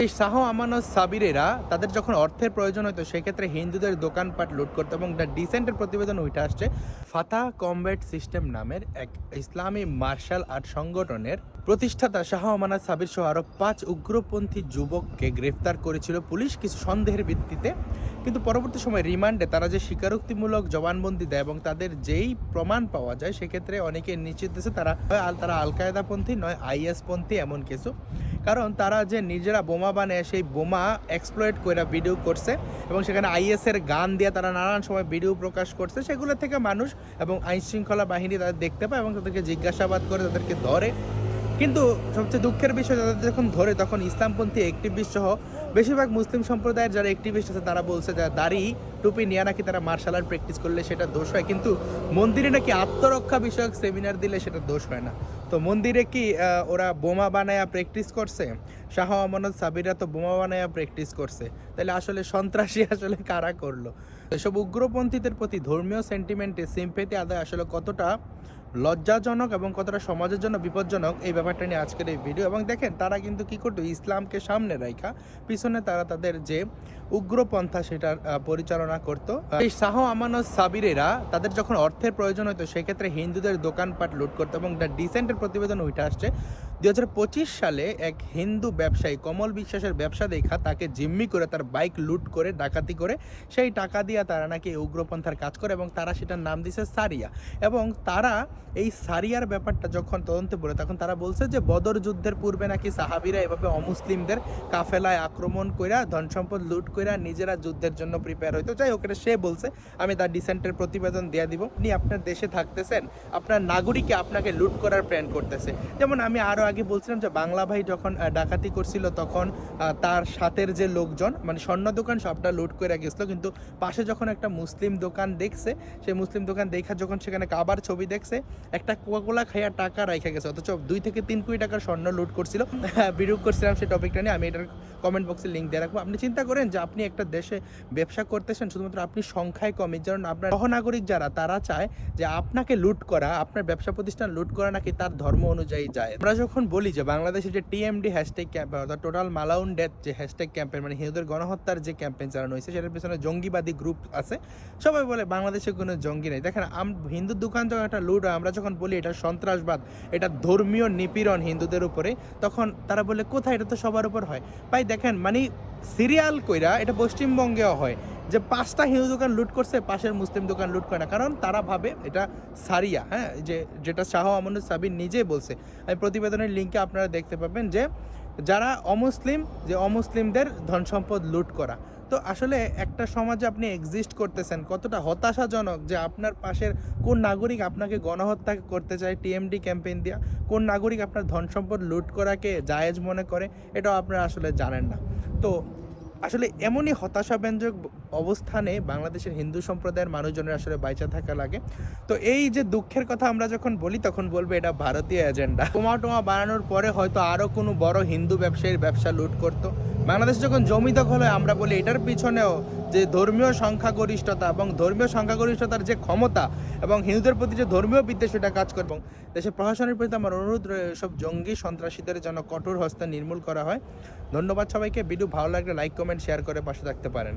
এই শাহ আমানত সাবিরেরা তাদের যখন অর্থের প্রয়োজন হতো সেক্ষেত্রে হিন্দুদের দোকানপাট লুট করতো এবং দ্য ডিসেন্টের প্রতিবেদন উঠে আসছে ফাতাহ কমব্যাট সিস্টেম নামের এক ইসলামী মার্শাল আর্ট সংগঠনের প্রতিষ্ঠাতা শাহ আমানত সাবির সহ আরও 5 উগ্রপন্থী যুবককে গ্রেফতার করেছিল পুলিশ কিছু সন্দেহের ভিত্তিতে। কিন্তু পরবর্তী সময় রিমান্ডে তারা যে স্বীকারোক্তিমূলক জবানবন্দি দেয় এবং তাদের যেই প্রমাণ পাওয়া যায় সেক্ষেত্রে অনেকে নিশ্চিত দিচ্ছে তারা আল কায়দাপন্থী নয় আইএস পন্থী এমন কিছু, কারণ তারা যে নিজেরা বোমা বানায় সেই বোমা এক্সপ্লয়েট করে ভিডিও করছে এবং সেখানে আইএসের গান দিয়ে তারা নানান সময় ভিডিও প্রকাশ করছে, সেগুলো থেকে মানুষ এবং আইনশৃঙ্খলা বাহিনী তাদের দেখতে পায় এবং তাদেরকে জিজ্ঞাসাবাদ করে তাদেরকে ধরে। কিন্তু সবচেয়ে দুঃখের বিষয় তাদের যখন ধরে তখন ইসলামপন্থী অ্যাক্টিভিস্ট সহ বেশিরভাগ মুসলিম সম্প্রদায়ের যারা অ্যাক্টিভিস্ট আছে তারা বলছে যে দাড়ি টুপি নিয়ে নাকি তারা মার্শাল আর্ট প্র্যাকটিস করলে সেটা দোষ হয়, কিন্তু মন্দিরে নাকি আত্মরক্ষা বিষয়ক সেমিনার দিলে সেটা দোষ হয় না। তো মন্দিরে কি ওরা বোমা বানায়া প্র্যাকটিস করছে? শাহ আমানত সাবিরা তো বোমা বানায়া প্র্যাকটিস করছে, তাহলে আসলে সন্ত্রাসী আসলে কারা করলো? এসব উগ্রপন্থীদের প্রতি ধর্মীয় সেন্টিমেন্টে সিম্পেথি আদায় আসলে কতটা লজ্জাজনক এবং কতটা সমাজের জন্য বিপজ্জনক এই ব্যাপারটা নিয়ে আজকের এই ভিডিও। এবং দেখেন তারা কিন্তু কি করতো, ইসলামকে সামনে রাখা পিছনে তারা তাদের যে উগ্রপন্থা সেটার পরিচালনা করতো। এই শাহ আমানত সাবিরেরা তাদের যখন অর্থের প্রয়োজন হতো সেক্ষেত্রে হিন্দুদের দোকানপাট লুট করতো এবং দ্য ডিসেন্টের প্রতিবেদন উঠে আসছে 2025 সালে এক হিন্দু ব্যবসায়ী কমল বিশ্বাসের ব্যবসা দেখা তাকে জিম্মি করে তার বাইক লুট করে ডাকাতি করে সেই টাকা দিয়ে তারা নাকি উগ্রপন্থার কাজ করে এবং তারা সেটার নাম দিয়েছে সারিয়া। এবং তারা এই সারিয়ার ব্যাপারটা যখন তদন্তে বলে তখন তারা বলছে যে বদর যুদ্ধের পূর্বে নাকি সাহাবিরা এভাবে অমুসলিমদের কাফেলায় আক্রমণ কইরা ধন সম্পদ লুট কইরা নিজেরা যুদ্ধের জন্য প্রিপেয়ার হইতো। যাই হোক, সে বলছে, আমি তার ডিসেন্টের প্রতিবেদন দিয়ে দিব। আপনি আপনার দেশে থাকতেছেন, আপনার নাগরিককে আপনাকে লুট করার প্ল্যান করতেছে। যেমন আমি আরও আগে বলছিলাম যে বাংলা ভাই যখন ডাকাতি করছিল তখন তার সাথের যে লোকজন মানে স্বর্ণ দোকান সবটা লুট করে গেছিলো, কিন্তু পাশে যখন একটা মুসলিম দোকান দেখছে সেই মুসলিম দোকান দেখা যখন সেখানে কাবার ছবি দেখছে একটা কোকাকোলা খাইয়া টাকা রাখা গেছে, অথচ 2 থেকে 3 কোটি টাকার স্বর্ণ লুট করছিল। বিরোধ করছিলাম সেই টপিকটা নিয়ে, আমি এটার কমেন্ট বক্সে লিঙ্ক দিয়ে রাখবো। আপনি চিন্তা করেন যে আপনি একটা দেশে ব্যবসা করতেছেন, শুধুমাত্র আপনি সংখ্যায় কম, এর জন্য আপনার সহনাগরিক যারা তারা চায় যে আপনাকে লুট করা, আপনার ব্যবসা প্রতিষ্ঠান লুট করা নাকি তার ধর্ম অনুযায়ী যায়। আমরা যখন বলি যে বাংলাদেশে যে টিএমডি হ্যাশট্যাগ ক্যাম্পেন অর্থাৎ টোটাল মালাউন ডেথ যে হ্যাশট্যাগ ক্যাম্পেন মানে হিন্দুদের গণহত্যার যে ক্যাম্পেন চালানো হয়েছে সেটার পিছনে জঙ্গিবাদী গ্রুপ আছে, সবাই বলে বাংলাদেশে কোনো জঙ্গি নেই। দেখেন হিন্দু দোকান যখন একটা লুট হয় আমরা যখন বলি এটা সন্ত্রাসবাদ, এটা ধর্মীয় নিপীড়ন হিন্দুদের উপরে, তখন তারা বলে কোথায়, এটা তো সবার উপর হয়। ভাই দেখেন মানে সিরিয়াল কইরা এটা পশ্চিমবঙ্গেও হয় যে 5টা হিন্দু দোকান লুট করছে পাশের মুসলিম দোকান লুট করে না, কারণ তারা ভাবে এটা সারিয়া। হ্যাঁ, যেটা শাহ আমানত সাবির নিজেই বলছে, আমি প্রতিবেদনের লিঙ্কে আপনারা দেখতে পাবেন যে যারা অমুসলিম যে অমুসলিমদের ধন সম্পদ লুট করা। তো আসলে একটা সমাজে আপনি এক্সিস্ট করতেছেন, কতটা হতাশাজনক যে আপনার পাশের কোন নাগরিক আপনাকে গণহত্যা করতে চায় টিএমডি ক্যাম্পেইন দিয়া, কোন নাগরিক আপনার ধন সম্পদ লুট করাকে জায়েজ মনে করে, এটাও আপনারা আসলে জানেন না। তো আসলে এমনই হতাশাব্যঞ্জক অবস্থানে বাংলাদেশের হিন্দু সম্প্রদায়ের মানুষজনের আসলে বাইচা থাকা লাগে। তো এই যে দুঃখের কথা আমরা যখন বলি তখন বলবে এটা ভারতীয় এজেন্ডা। টোমা বানানোর পরে হয়তো আরও কোনো বড় হিন্দু ব্যবসায়ীর ব্যবসা লুট করতো। বাংলাদেশ যখন জমি দখল হয় আমরা বলি এটার পিছনেও যে ধর্মীয় সংখ্যাগরিষ্ঠতা এবং ধর্মীয় সংখ্যাগরিষ্ঠতার যে ক্ষমতা এবং হিন্দুদের প্রতি যে ধর্মীয় বিদ্বেষ সেটা কাজ করবে। এবং দেশের প্রশাসনের প্রতি আমার অনুরোধ সব জঙ্গি সন্ত্রাসীদের যেন কঠোর হস্তে নির্মূল করা হয়। ধন্যবাদ সবাইকে। ভিডিও ভালো লাগলে লাইক কমেন্ট শেয়ার করে পাশে থাকতে পারেন।